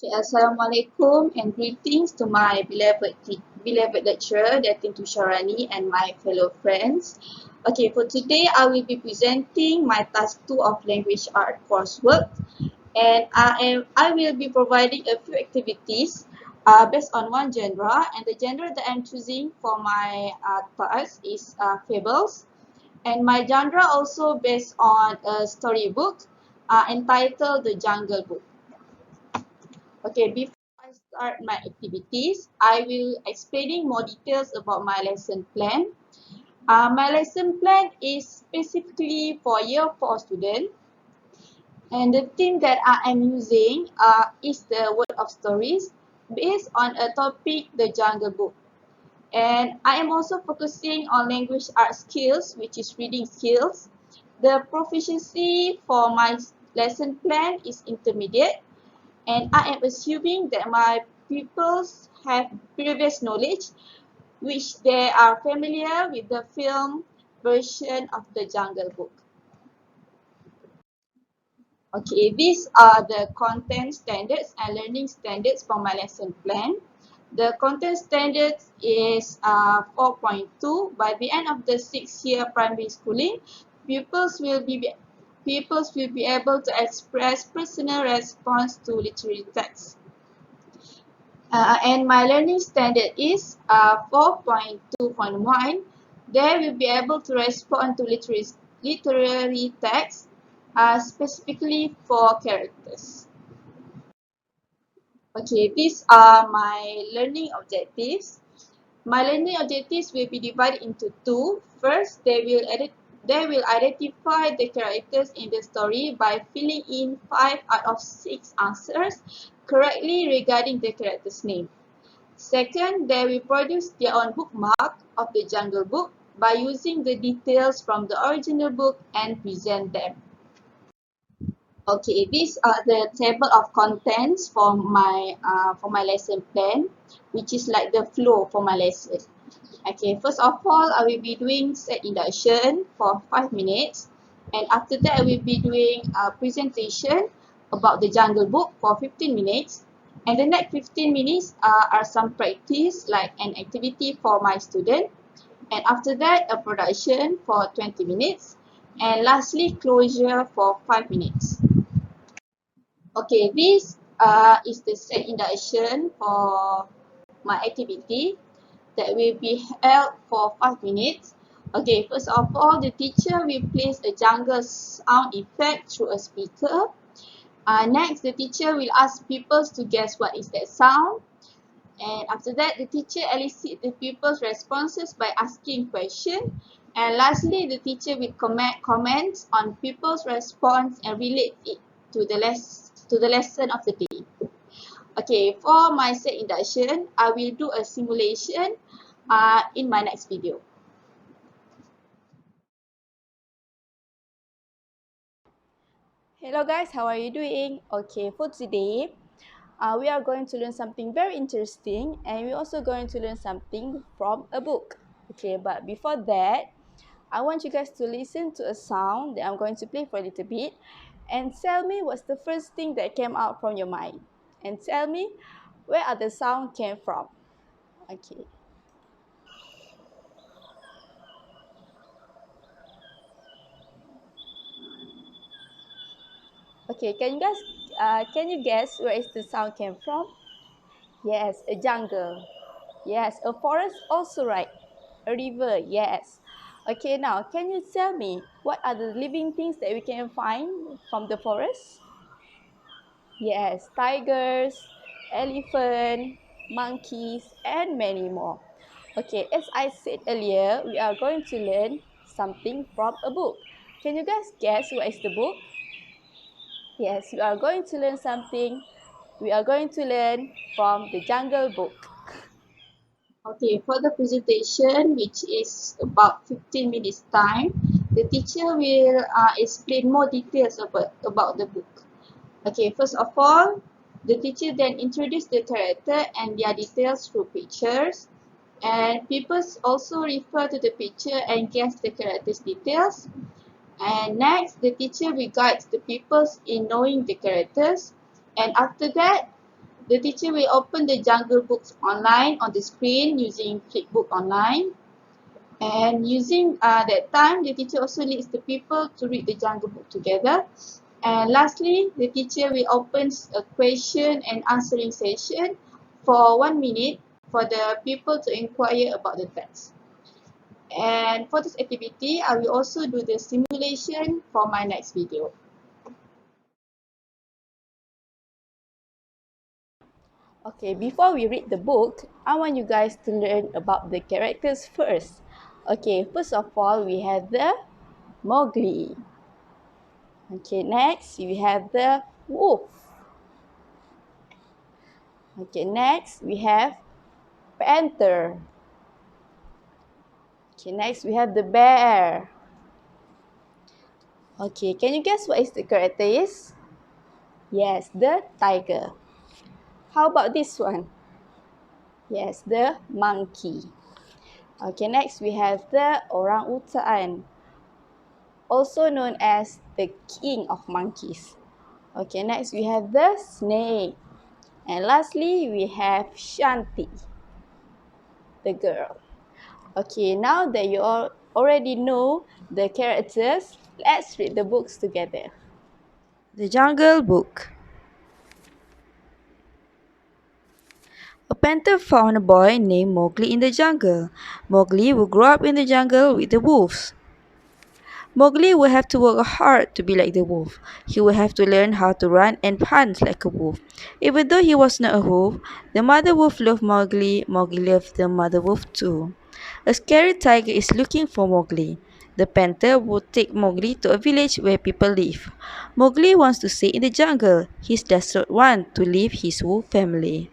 Okay, Assalamualaikum and greetings to my beloved lecturer, Datin Tusharani, and my fellow friends. Okay, for today I will be presenting my task 2 of language art coursework, and I will be providing a few activities based on one genre, and the genre that I'm choosing for my task is Fables, and my genre also based on a storybook entitled The Jungle Book. Okay, before I start my activities, I will explaining more details about my lesson plan. My lesson plan is specifically for year 4 students, and the theme that I am using is the word of stories based on a topic, the Jungle Book. And I am also focusing on language art skills, which is reading skills. The proficiency for my lesson plan is intermediate, and I am assuming that my pupils have previous knowledge which they are familiar with the film version of the Jungle Book. Okay, these are the content standards and learning standards for my lesson plan. The content standards is 4.2. By the end of the 6th year primary schooling, pupils will be pupils will be able to express personal response to literary text. And my learning standard is 4.2.1. They will be able to respond to literary text specifically for characters. Okay, these are my learning objectives. My learning objectives will be divided into two. First, they will identify the characters in the story by filling in 5 out of 6 answers correctly regarding the character's name. Second, they will produce their own bookmark of the Jungle Book by using the details from the original book and present them. Okay, these are the table of contents for my lesson plan, which is like the flow for my lesson. Okay, first of all, I will be doing set induction for 5 minutes, and after that, I will be doing a presentation about the Jungle Book for 15 minutes, and the next 15 minutes are some practice like an activity for my student, and after that, a production for 20 minutes, and lastly, closure for 5 minutes. Okay, this is the set induction for my activity that will be held for 5 minutes. Okay, first of all, the teacher will place a jungle sound effect through a speaker. Next, the teacher will ask pupils to guess what is that sound. And after that, the teacher elicits the pupils' responses by asking questions. And lastly, the teacher will comment on pupils' response and relate it to the lesson of the day. Okay, for my set induction, I will do a simulation in my next video. Hello guys, how are you doing? Okay, for today, we are going to learn something very interesting, and we're also going to learn something from a book. Okay, but before that, I want you guys to listen to a sound that I'm going to play for a little bit and tell me what's the first thing that came out from your mind. And tell me where are the sound came from. Okay. Okay, can you guess where is the sound came from? Yes, a jungle. Yes, a forest also right. A river, yes. Okay, now can you tell me what are the living things that we can find from the forest? Yes, tigers, elephant, monkeys, and many more. Okay, as I said earlier, we are going to learn something from a book. Can you guys guess what is the book? Yes, we are going to learn something. We are going to learn from the Jungle Book. Okay, for the presentation, which is about 15 minutes time, the teacher will explain more details about the book. Okay, first of all, the teacher then introduce the character and their details through pictures. And pupils also refer to the picture and guess the character's details. And next, the teacher will guide the pupils in knowing the characters. And after that, The teacher will open the Jungle Books online on the screen using Flipbook Online. And using that time, the teacher also leads the people to read the Jungle Book together. And lastly, the teacher will open a question and answering session for 1 minute for the people to inquire about the text. And for this activity, I will also do the simulation for my next video. Okay, before we read the book, I want you guys to learn about the characters first. Okay, first of all, we have the Mowgli. Okay, next we have the wolf. Okay, next we have panther. Okay, next we have the bear. Okay, can you guess what is the character is? Yes, the tiger. How about this one? Yes, the monkey. Okay, next we have the orangutan, also known as the king of monkeys. Okay, next we have the snake. And lastly, we have Shanti, the girl. Okay, now that you all already know the characters, let's read the books together. The Jungle Book. A panther found a boy named Mowgli in the jungle. Mowgli would grow up in the jungle with the wolves. Mowgli would have to work hard to be like the wolf. He would have to learn how to run and hunt like a wolf. Even though he was not a wolf, the mother wolf loved Mowgli. Mowgli loved the mother wolf too. A scary tiger is looking for Mowgli. The panther would take Mowgli to a village where people live. Mowgli wants to stay in the jungle. He does not want to leave his wolf family.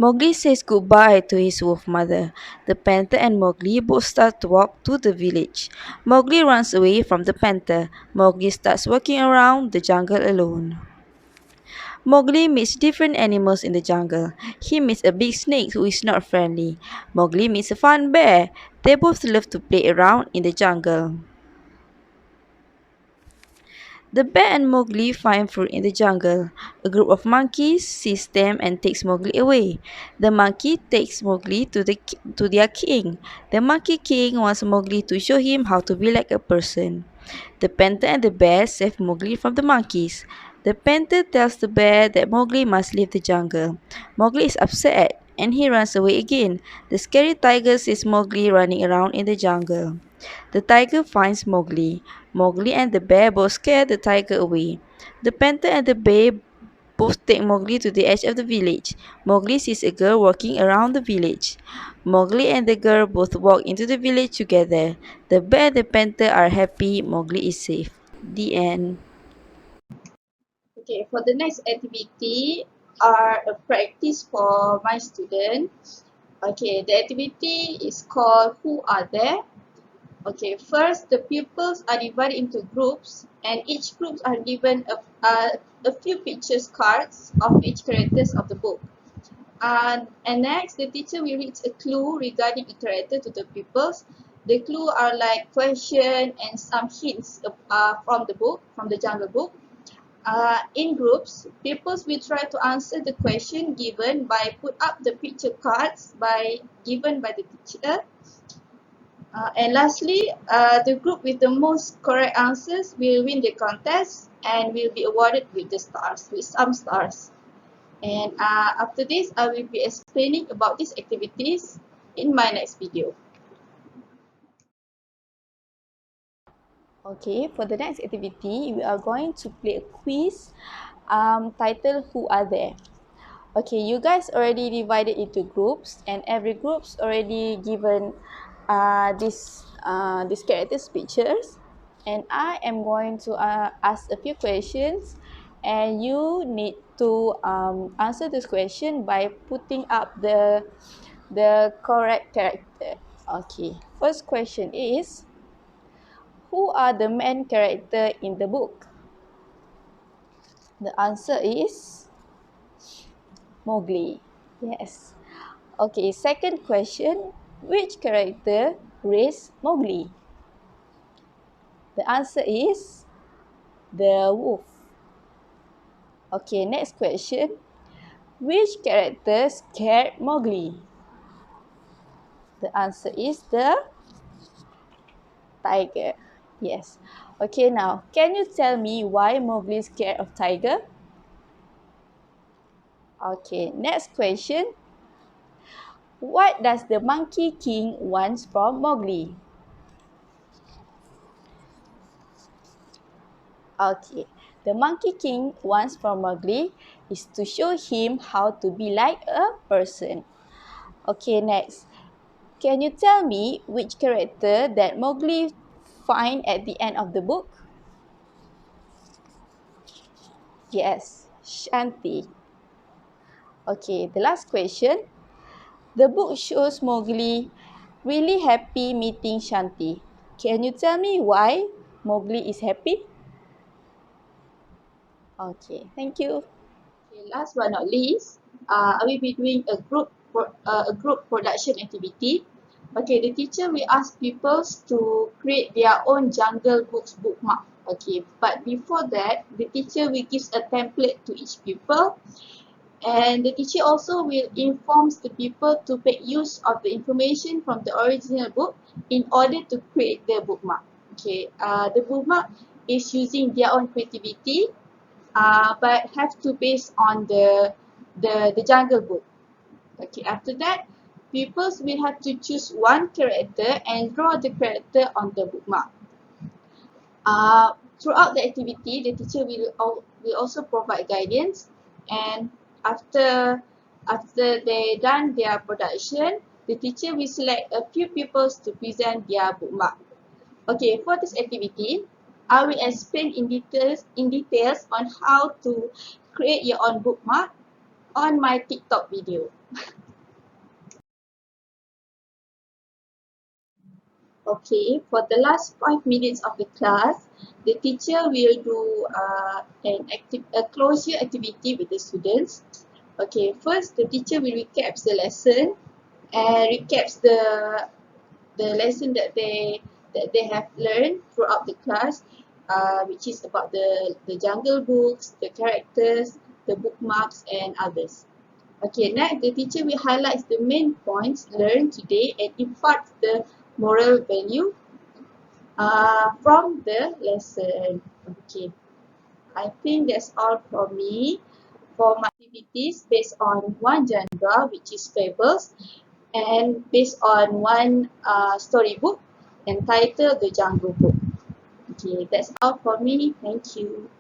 Mowgli says goodbye to his wolf mother. The panther and Mowgli both start to walk to the village. Mowgli runs away from the panther. Mowgli starts walking around the jungle alone. Mowgli meets different animals in the jungle. He meets a big snake who is not friendly. Mowgli meets a fun bear. They both love to play around in the jungle. The bear and Mowgli find food in the jungle. A group of monkeys sees them and takes Mowgli away. The monkey takes Mowgli to their king. The monkey king wants Mowgli to show him how to be like a person. The panther and the bear save Mowgli from the monkeys. The panther tells the bear that Mowgli must leave the jungle. Mowgli is upset and he runs away again. The scary tiger sees Mowgli running around in the jungle. The tiger finds Mowgli. Mowgli and the bear both scare the tiger away. The panther and the bear both take Mowgli to the edge of the village. Mowgli sees a girl walking around the village. Mowgli and the girl both walk into the village together. The bear and the panther are happy Mowgli is safe. The end. Okay, for the next activity are a practice for my student. Okay, the activity is called Who Are There? Okay, first the pupils are divided into groups and each group are given a few pictures cards of each characters of the book. And next, the teacher will read a clue regarding a character to the pupils. The clue are like question and some hints from the book, from the Jungle Book. In groups, pupils will try to answer the question given by put up the picture cards given by the teacher. And lastly, the group with the most correct answers will win the contest and will be awarded with the stars, with some stars. And after this, I will be explaining about these activities in my next video. Okay, for the next activity, we are going to play a quiz titled Who Are There? Okay, you guys already divided into groups and every group's already given these characters pictures, and I am going to ask a few questions and you need to answer this question by putting up the correct character. Okay, first question is, who are the main character in the book? The answer is Mowgli. Yes. Okay, second question. Which character raised Mowgli? The answer is the wolf. Okay, next question. Which character scared Mowgli? The answer is the tiger. Yes. Okay, now, can you tell me why Mowgli is scared of tiger? Okay, next question. What does the Monkey King want from Mowgli? Okay, the Monkey King wants from Mowgli is to show him how to be like a person. Okay, next. Can you tell me which character that Mowgli find at the end of the book? Yes, Shanti. Okay, the last question. The book shows Mowgli really happy meeting Shanti. Can you tell me why Mowgli is happy? Okay, thank you. Okay, last but not least, I will be doing a group production activity. Okay, the teacher will ask pupils to create their own Jungle Books bookmark. Okay, but before that, the teacher will give a template to each pupil, and the teacher also will inform the people to make use of the information from the original book in order to create the bookmark. Okay, the bookmark is using their own creativity, but have to base on the Jungle Book. Okay, after that, pupils will have to choose one character and draw the character on the bookmark. Throughout the activity, the teacher will also provide guidance, and after they done their production, the teacher will select a few pupils to present their bookmark. Okay, for this activity, I will explain in details on how to create your own bookmark on my TikTok video. Okay, for the last 5 minutes of the class, the teacher will do a closure activity with the students. Okay, first the teacher will recap the lesson and recaps the lesson that they have learned throughout the class, which is about the Jungle Books, the characters, the bookmarks, and others. Okay, next the teacher will highlight the main points learned today and impart the moral value from the lesson. Okay, I think that's all for me for my activities based on one genre, which is Fables, and based on one storybook entitled The Jungle Book. Okay, that's all for me. Thank you.